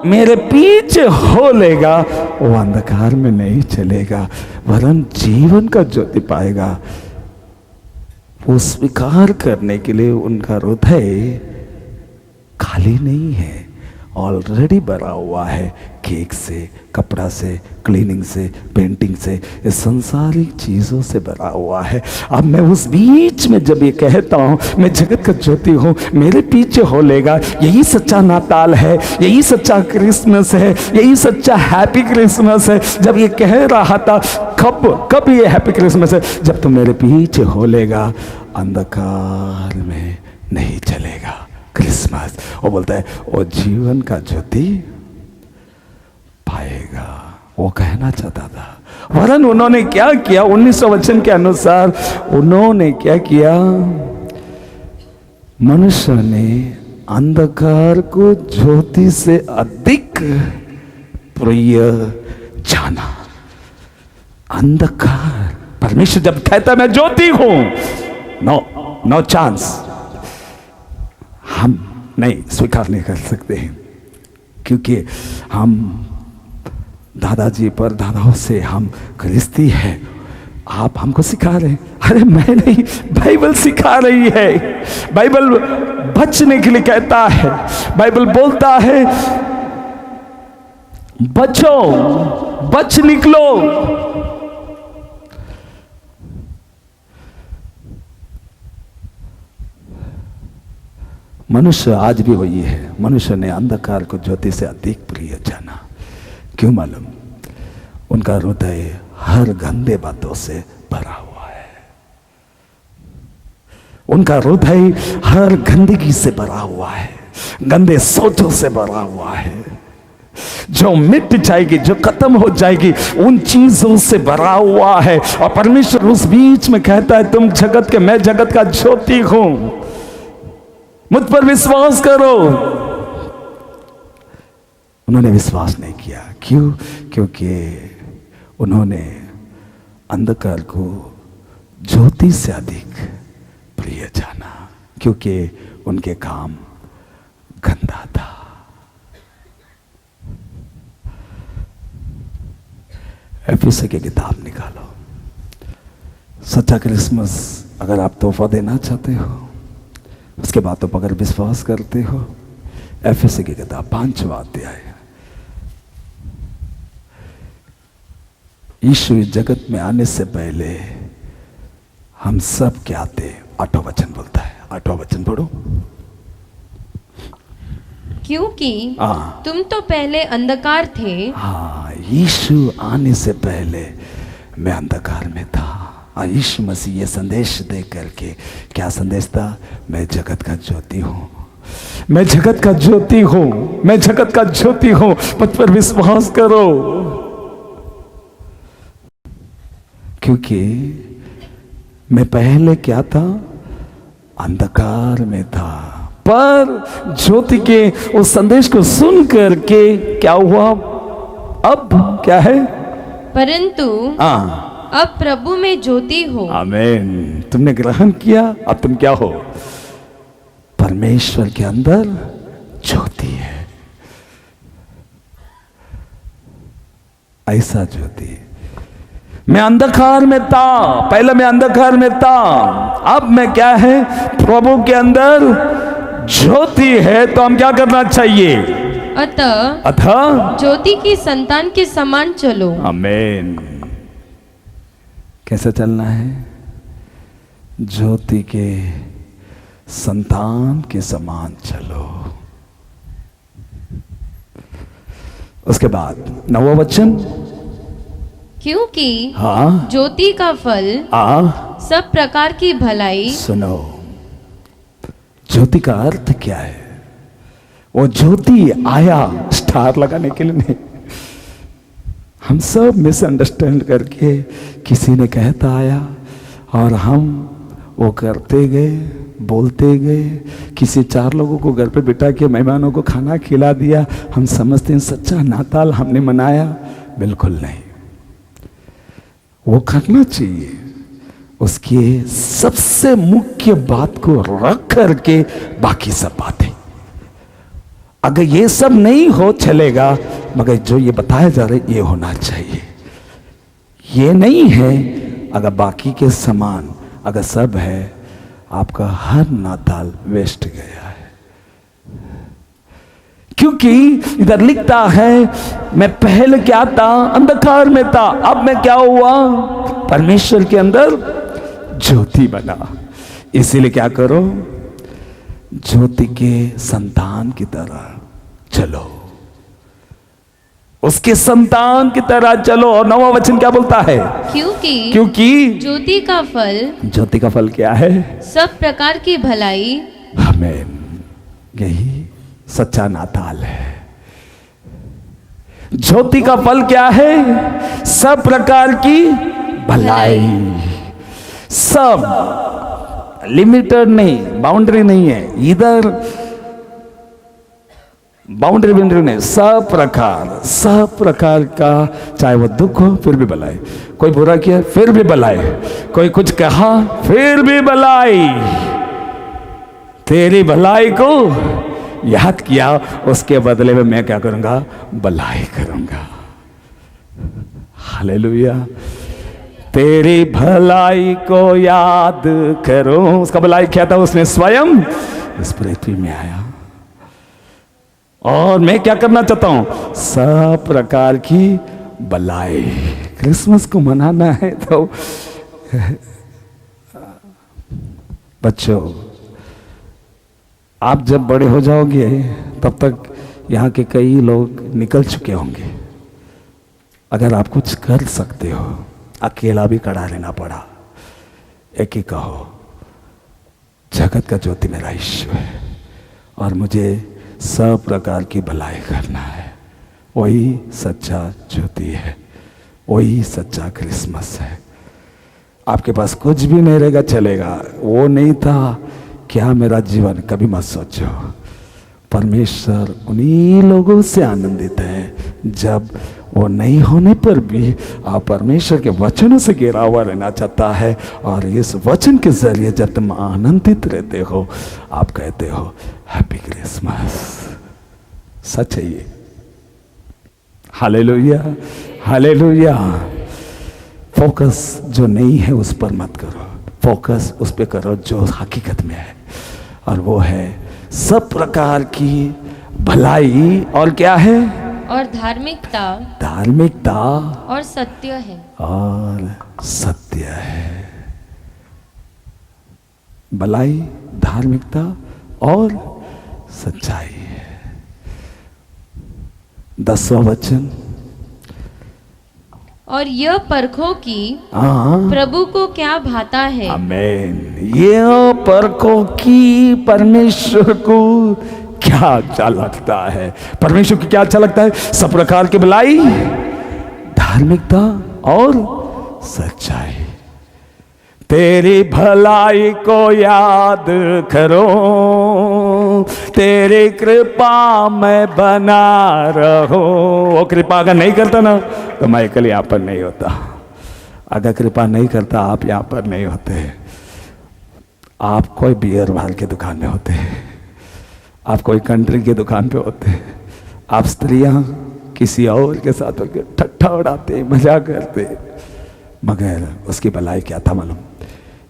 [SPEAKER 1] मेरे पीछे हो लेगा वो अंधकार में नहीं चलेगा वरन जीवन का ज्योति पाएगा। वो स्वीकार करने के लिए उनका हृदय खाली नहीं है, ऑलरेडी भरा हुआ है केक से, कपड़ा से, क्लीनिंग से, पेंटिंग से, इस संसारिक चीजों से भरा हुआ है। अब मैं उस बीच में जब ये कहता हूं मैं जगत का ज्योति हूं, मेरे पीछे हो लेगा, यही सच्चा नाताल है, यही सच्चा क्रिसमस है, यही सच्चा हैप्पी क्रिसमस है। जब ये कह रहा था कब ये हैप्पी क्रिसमस है, जब तुम मेरे पीछे हो लेगा अंधकार में नहीं चलेगा क्रिसमस। वो बोलता है वो जीवन का ज्योति पाएगा, वो कहना चाहता था। वरन उन्होंने क्या किया, 1900 वचन के अनुसार उन्होंने क्या किया, मनुष्य ने अंधकार को ज्योति से अधिक प्रिय जाना। अंधकार, परमेश्वर जब कहता मैं ज्योति हूं, नो चांस, हम नहीं स्वीकार नहीं कर सकते हैं क्योंकि हम दादाजी पर दादाओं से हम ख्रिस्ती है। आप हमको सिखा रहे हैं, अरे मैं नहीं, बाइबल सिखा रही है। बाइबल बचने के लिए कहता है, बाइबल बोलता है बचो, बच निकलो। मनुष्य आज भी वही है, मनुष्य ने अंधकार को ज्योति से अधिक प्रिय जाना। क्यों मालूम? उनका हृदय हर गंदे बातों से भरा हुआ है, उनका हृदय हर गंदगी से भरा हुआ है, गंदे सोचों से भरा हुआ है, जो मिट जाएगी, जो खत्म हो जाएगी, उन चीजों से भरा हुआ है। और परमेश्वर उस बीच में कहता है तुम जगत के, मैं जगत का ज्योति हूं, मुझ पर विश्वास करो। उन्होंने विश्वास नहीं किया। क्यों? क्योंकि उन्होंने अंधकार को ज्योति से अधिक प्रिय जाना, क्योंकि उनके काम गंदा था। एफएससी की किताब निकालो। सच्चा क्रिसमस अगर आप तोहफा देना चाहते हो, उसके बाद तो अगर विश्वास करते हो, एफएससी की किताब 5वां अध्याय। यीशु इस जगत में आने से पहले हम सब क्या थे? 8वां वचन बोलता है, 8वां वचन पढ़ो।
[SPEAKER 2] क्योंकि तुम तो पहले अंधकार थे।
[SPEAKER 1] हाँ, यीशु आने से पहले मैं अंधकार में था। यीशु मसीह ये संदेश दे करके क्या संदेश था? मैं जगत का ज्योति हूं, मैं जगत का ज्योति हूं, मैं जगत का ज्योति हूं, मुझ पर विश्वास करो। क्योंकि मैं पहले क्या था? अंधकार में था, पर ज्योति के उस संदेश को सुन करके क्या हुआ? अब क्या है?
[SPEAKER 2] परंतु अब प्रभु में ज्योति हो।
[SPEAKER 1] आमीन। तुमने ग्रहण किया, अब तुम क्या हो? परमेश्वर के अंदर ज्योति है। ऐसा ज्योति। मैं अंधकार में था, पहले मैं अंधकार में था, अब मैं क्या है? प्रभु के अंदर ज्योति है। तो हम क्या करना चाहिए? अतः
[SPEAKER 2] ज्योति की संतान के समान चलो।
[SPEAKER 1] आमीन। कैसे चलना है? ज्योति के संतान के समान चलो। उसके बाद 9वां वचन।
[SPEAKER 2] क्योंकि
[SPEAKER 1] हाँ,
[SPEAKER 2] ज्योति का फल सब प्रकार की भलाई।
[SPEAKER 1] सुनो, ज्योति का अर्थ क्या है? वो ज्योति आया स्टार लगाने के लिए नहीं। हम सब मिसअंडरस्टैंड करके किसी ने कहता आया और हम वो करते गए, बोलते गए। किसी 4 लोगों को घर पे बिठा के मेहमानों को खाना खिला दिया। हम समझते हैं सच्चा नाताल हमने मनाया। बिल्कुल नहीं। वो करना चाहिए, उसकी सबसे मुख्य बात को रख करके बाकी सब बातें। अगर ये सब नहीं हो चलेगा, मगर जो ये बताया जा रहा है ये होना चाहिए। ये नहीं है अगर बाकी के समान अगर सब है, आपका हर नाताल वेस्ट गया है। क्योंकि इधर लिखता है, मैं पहले क्या था, अंधकार में था, अब मैं क्या हुआ, परमेश्वर के अंदर ज्योति बना। इसीलिए क्या करो, ज्योति के संतान की तरह चलो, उसके संतान की तरह चलो। और 9वां वचन क्या बोलता है, क्योंकि ज्योति का फल क्या है,
[SPEAKER 2] सब प्रकार की भलाई।
[SPEAKER 1] हमें यही सच्चा नाताल है। ज्योति का फल क्या है, सब प्रकार की भलाई। सब लिमिटेड नहीं, बाउंड्री नहीं है, इधर बाउंड्री नहीं, सब प्रकार का, चाहे वो दुख हो फिर भी भलाई, कोई बुरा किया फिर भी भलाई, कोई कुछ कहा फिर भी भलाई। तेरी भलाई को याद किया, उसके बदले में मैं क्या करूंगा, भलाई करूंगा। हालेलुया। तेरी भलाई को याद करो। उसका भलाई क्या था, उसने स्वयं इस पृथ्वी में आया। और मैं क्या करना चाहता हूं, सब प्रकार की भलाई। क्रिसमस को मनाना है तो बच्चों, आप जब बड़े हो जाओगे तब तक यहाँ के कई लोग निकल चुके होंगे। अगर आप कुछ कर सकते हो, अकेला भी खड़ा रहना पड़ा, एक ही कहो, जगत का ज्योति मेरा यीशु है और मुझे सब प्रकार की भलाई करना है। वही सच्चा ज्योति है, वही सच्चा क्रिसमस है। आपके पास कुछ भी नहीं रहेगा चलेगा, वो नहीं था क्या मेरा जीवन, कभी मत सोचो। परमेश्वर उन्हीं लोगों से आनंदित है जब वो नहीं होने पर भी आप परमेश्वर के वचनों से घिरा हुआ रहना चाहता है। और इस वचन के जरिए जब तुम आनंदित रहते हो, आप कहते हो हैप्पी क्रिसमस। सच है ये। Hallelujah, hallelujah. फोकस जो नहीं है उस पर मत करो, फोकस उस पर करो जो हकीकत में है, और वो है सब प्रकार की भलाई। और क्या है,
[SPEAKER 2] और धार्मिकता,
[SPEAKER 1] धार्मिकता
[SPEAKER 2] और सत्य है,
[SPEAKER 1] और सत्य है। भलाई, धार्मिकता और सच्चाई है। 10वां वचन,
[SPEAKER 2] और यह परखो कि प्रभु को क्या भाता है।
[SPEAKER 1] आमीन। ये परखो कि परमेश्वर को क्या अच्छा लगता है। परमेश्वर को क्या अच्छा लगता है, सब प्रकार की भलाई, धार्मिकता और सच्चाई। तेरी भलाई को याद करो, तेरी कृपा में बना रहो। वो कृपा अगर नहीं करता ना तो माइकल यहाँ पर नहीं होता। अगर कृपा नहीं करता आप यहाँ पर नहीं होते। आप कोई बियर बार के दुकान में होते, आप कोई कंट्री की दुकान पे होते, आप स्त्रियां किसी और के साथ होकर ठट्ठा उड़ाते, मजाक करते। मगर उसकी भलाई क्या था मालूम,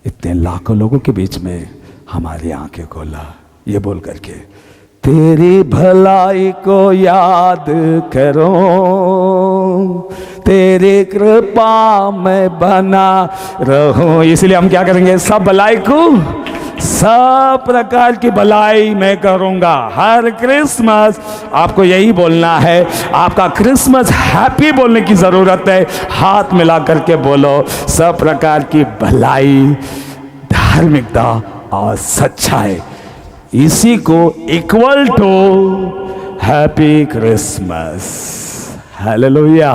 [SPEAKER 1] इतने लाखों लोगों के बीच में हमारी आंखें खोला ये बोल करके, तेरी भलाई को याद करो, तेरी कृपा में बना रहो। इसलिए हम क्या करेंगे, सब भलाई को, सब प्रकार की भलाई मैं करूंगा। हर क्रिसमस आपको यही बोलना है। आपका क्रिसमस हैप्पी बोलने की जरूरत है। हाथ मिला करके बोलो, सब प्रकार की भलाई, धार्मिकता और सच्चाई, इसी को equal to happy Christmas. Hallelujah.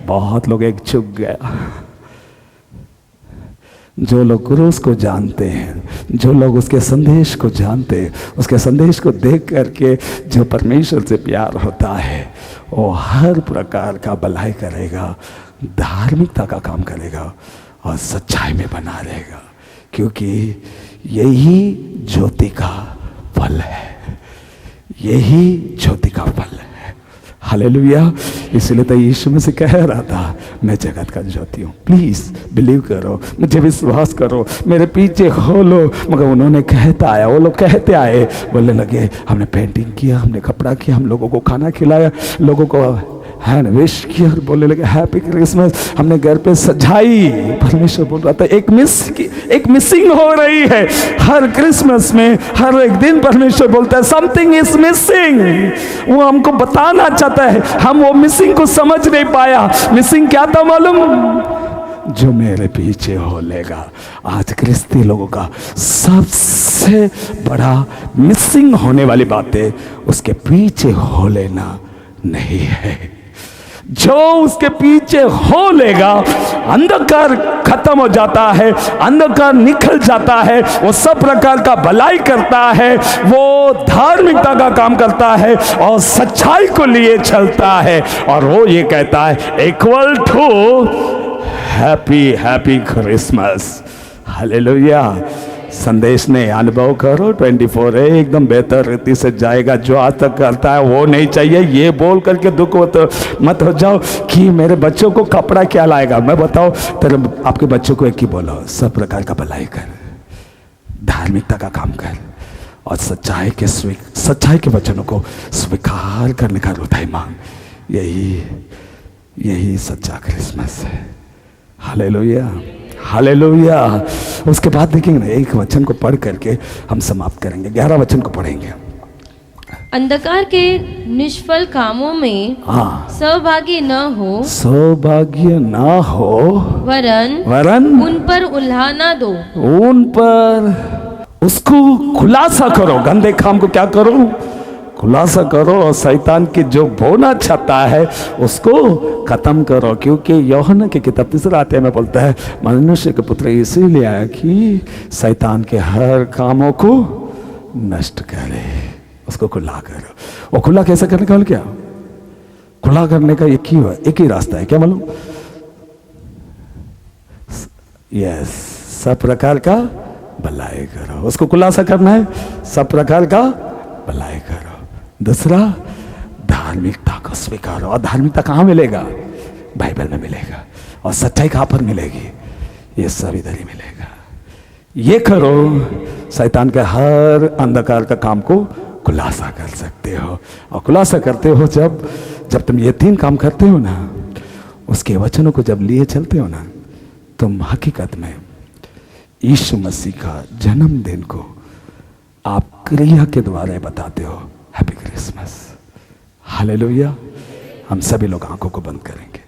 [SPEAKER 1] बहुत लोग एक चुप गया। जो लोग क्रूस को जानते हैं, जो लोग उसके संदेश को जानते हैं, उसके संदेश को देख करके जो परमेश्वर से प्यार होता है, वो हर प्रकार का भलाई करेगा, धार्मिकता का काम करेगा और सच्चाई में बना रहेगा, क्योंकि यही ज्योति का फल है, यही ज्योति का फल है। हालेलुया। इसलिए तो यीशु में से कह रहा था, मैं जगत का ज्योति हूँ, प्लीज बिलीव करो, मुझे विश्वास करो, मेरे पीछे हो लो। मगर उन्होंने कहता आया, वो लोग कहते आए, बोलने लगे हमने पेंटिंग किया, हमने कपड़ा किया, हम लोगों को खाना खिलाया, लोगों को हैंड विश किया, बोलने लगे हैप्पी क्रिसमस, हमने घर पे सजाई। परमेश्वर बोल रहा था एक मिसिंग हो रही है। हर क्रिसमस में हर एक दिन परमेश्वर बोलता है समथिंग इज मिसिंग। वो हमको बताना चाहता है, हम वो मिसिंग को समझ नहीं पाया। मिसिंग क्या था मालूम? जो मेरे पीछे हो लेगा। आज क्रिस्ती लोगों का सबसे बड़ा मिसिंग होने वाली बात है, उसके पीछे हो लेना नहीं है। जो उसके पीछे हो लेगा, अंधकार खत्म हो जाता है, अंधकार निकल जाता है, वो सब प्रकार का भलाई करता है, वो धार्मिकता का काम करता है और सच्चाई को लिए चलता है। और वो ये कहता है equal to happy Christmas. Hallelujah. संदेश ने अनुभव करो 24 है, एकदम बेहतर रीति से जाएगा। जो आज तक करता है वो नहीं चाहिए, ये बोल करके दुख मत हो जाओ कि मेरे बच्चों को कपड़ा क्या लाएगा। मैं बताओ तेरे आपके बच्चों को एक ही बोलो, सब प्रकार का भलाई कर, धार्मिकता का काम कर और सच्चाई के वचनों को स्वीकार करने का हृदय मांग। यही सच्चा क्रिसमस है। Hallelujah, hallelujah. उसके बाद देखेंगे ना, एक वचन को पढ़ करके हम समाप्त करेंगे, 11 वचन को पढ़ेंगे।
[SPEAKER 2] अंधकार के निष्फल कामों में सहभागी न हो वरन उन पर उल्हा ना दो।
[SPEAKER 1] उन पर उसको खुलासा करो, गंदे काम को क्या करो? खुलासा करो और शैतान की जो बोना चाहता है उसको खत्म करो। क्योंकि यूहन्ना की किताब 3 अध्याय में बोलता है मनुष्य के पुत्र इसीलिए आया कि शैतान के हर कामों को नष्ट करे। उसको खुला करो। वो खुला कैसे करने का? क्या खुला करने का एक ही रास्ता है, क्या मालूम? यस, सब प्रकार का भलाई करो। उसको खुलासा करना है, सब प्रकार का भलाई करो। दूसरा, धार्मिकता को स्वीकारो। और धार्मिकता कहाँ मिलेगा? बाइबल में मिलेगा। और सच्चाई कहाँ पर मिलेगी? ये सब इधर ही मिलेगा। ये करो, शैतान के हर अंधकार का काम को खुलासा कर सकते हो। और खुलासा करते हो जब तुम ये 3 काम करते हो ना, उसके वचनों को जब लिए चलते हो ना, तुम हकीकत में यीशु मसीह का जन्मदिन को आप क्रिया के द्वारा बताते हो। Happy Christmas. हालेलुया। हम सभी लोग आंखों को बंद करेंगे।